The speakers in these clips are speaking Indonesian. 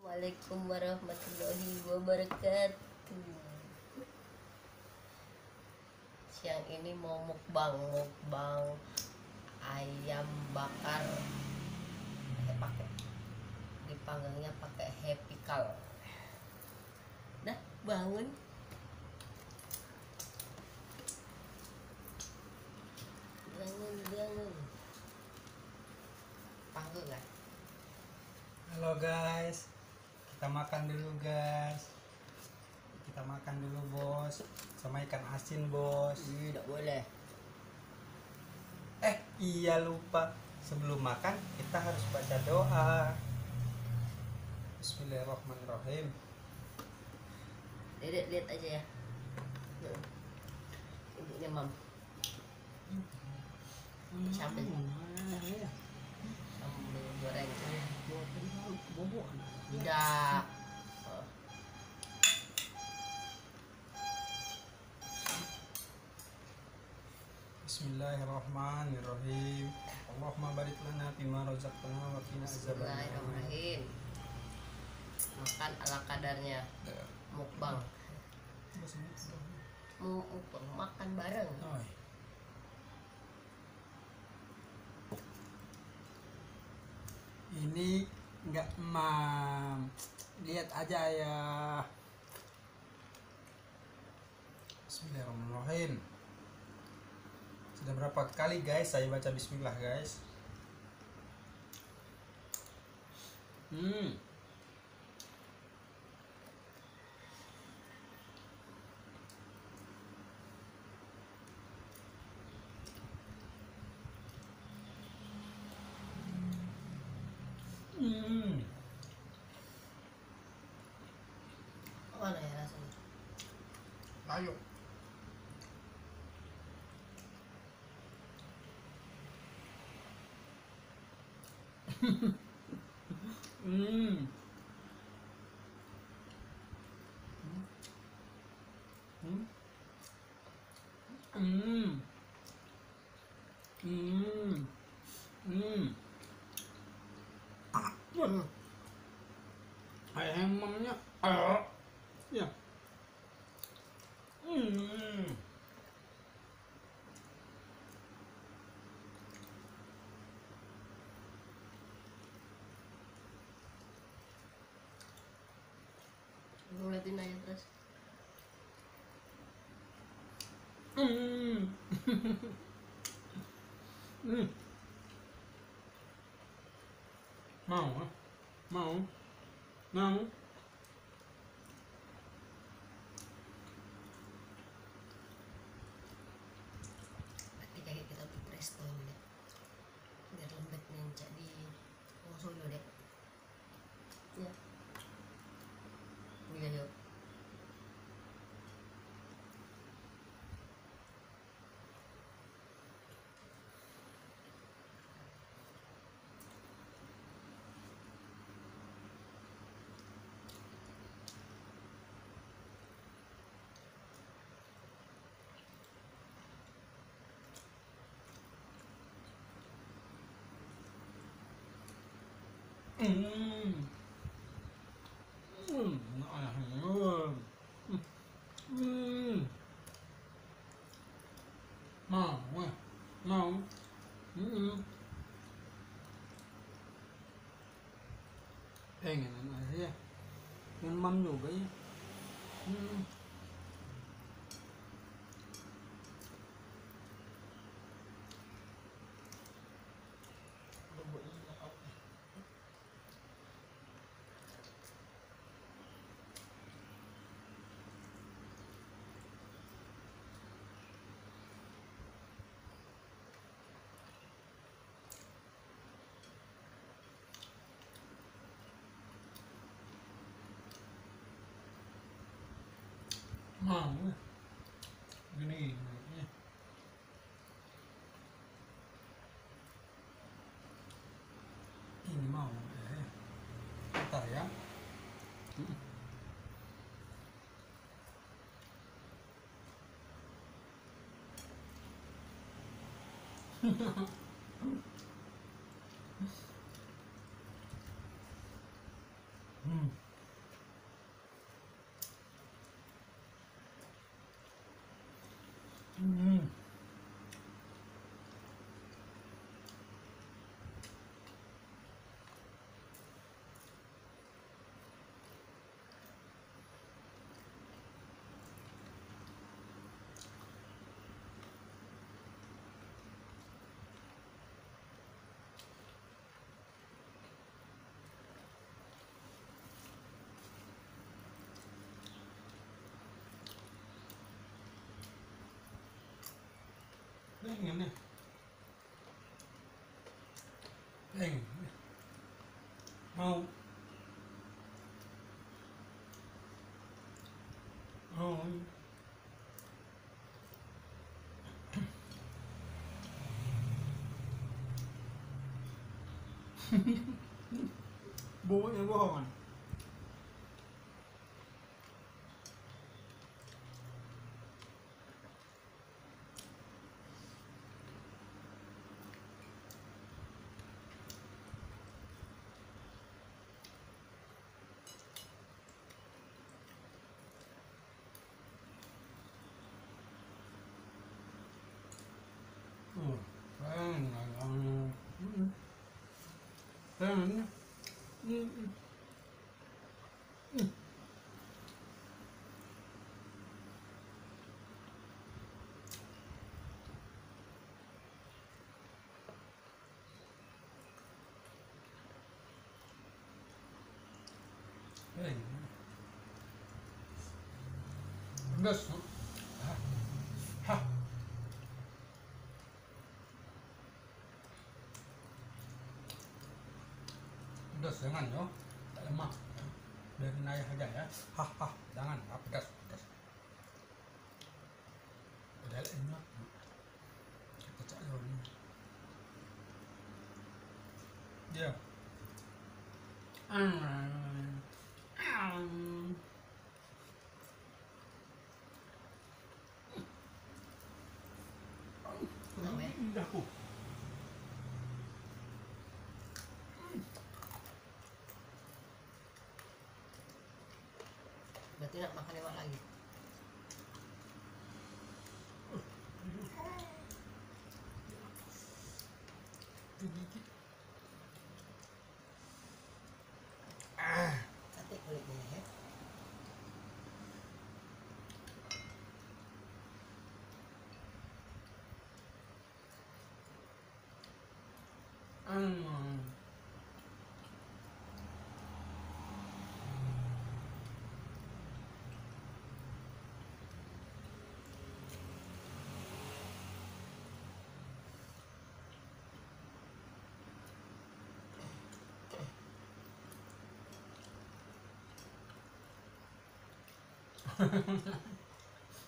Assalamualaikum warahmatullahi wabarakatuh. Siang ini mau mukbang ayam bakar. Pakai dipanggilnya pakai happy cow. Dah bangun. Bangun. Panggil kan? Halo guys, kita makan dulu guys. Kita makan dulu bos, sama ikan asin bos. Tidak boleh. Iya lupa, sebelum makan kita harus baca doa. Bismillahirrahmanirrahim. Dedek lihat aja ya. Ibunya mam. Sambal goreng. Tidak. Bismillahirrahmanirrahim. Allahumma barik lana fima razaqtana wa qina azabannar. Bismillahirrahmanirrahim. Makan ala kadarnya. Mukbang. Mukbang makan bareng. Ini enggak mam. Lihat aja ya. Bismillahirrahmanirrahim. Sudah berapa kali guys saya baca bismillah guys? Mana ya rasanya? Ayo. Emangnya ya. Ngeliatin aja terus. Mau. Ketika kita tuh presto deh, biar lembeknya jadi solo deh. Ya. Iya yuk. Mau. Pengen aja ya. Yang mam juga ya. Mau. Gini. Ini mau. Bentar ya. Hmm. Pengen nih. Pengen. Mau. Mau. Bubuknya bohongan. Pedas. Hah. Pedas jangan yo. Tak lemah. Biarin ayah aja ya. Hah. Jangan. Pedas. Udah enak. Kecak yo ini. Ya. Kenapa ya? Udah aku. Berarti nak makan lewat lagi. Sate kulitnya ya.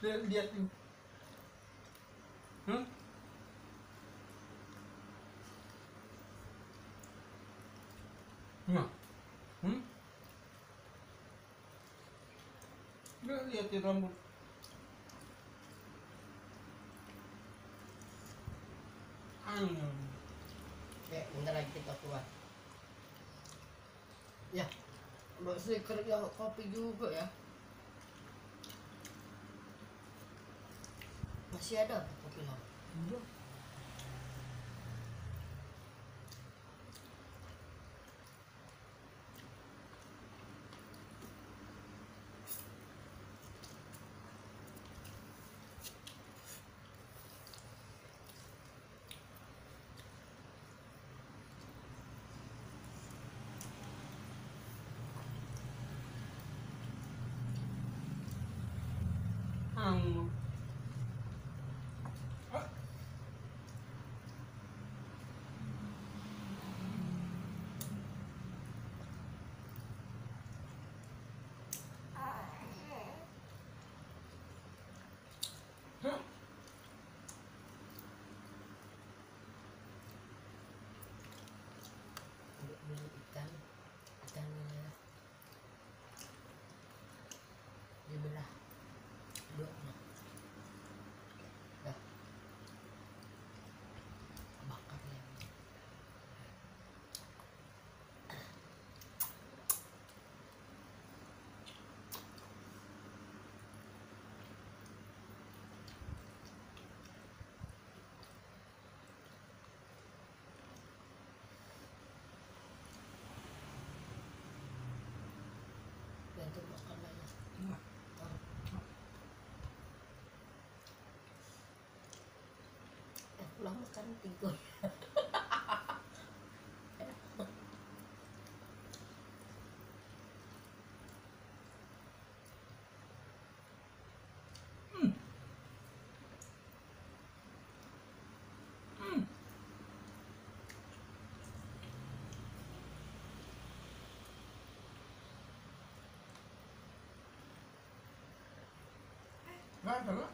Lihat nih. Nah. Lihat di rambut. Ya, bentar lagi kita keluar. Ya, Mbak Sri kerja kopi juga ya. Masih ada kopi lama. Beli ikannya dibelah dua. Dah bakar ya. Bantu makan aja. Pulang makan tiga. Nggak ada lah.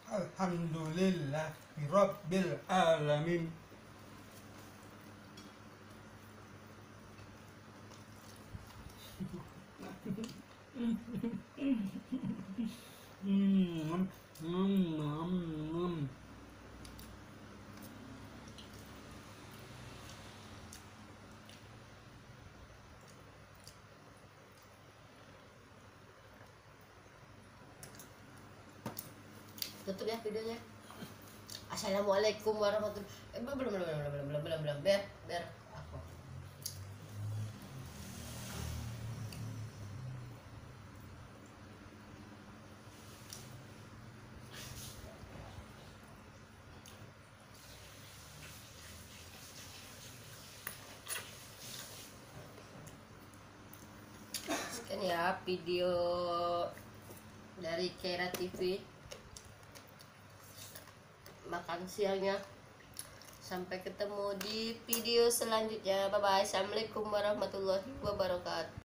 Alhamdulillah Rabbil Alamin. Hmm, hmm, hmm, hmm. Tutup ya videonya. Assalamualaikum warahmatullahi. Belum. Biar aku. Sekian ya video dari Kera TV makan siangnya. Sampai ketemu di video selanjutnya. Bye bye. Assalamualaikum warahmatullahi wabarakatuh.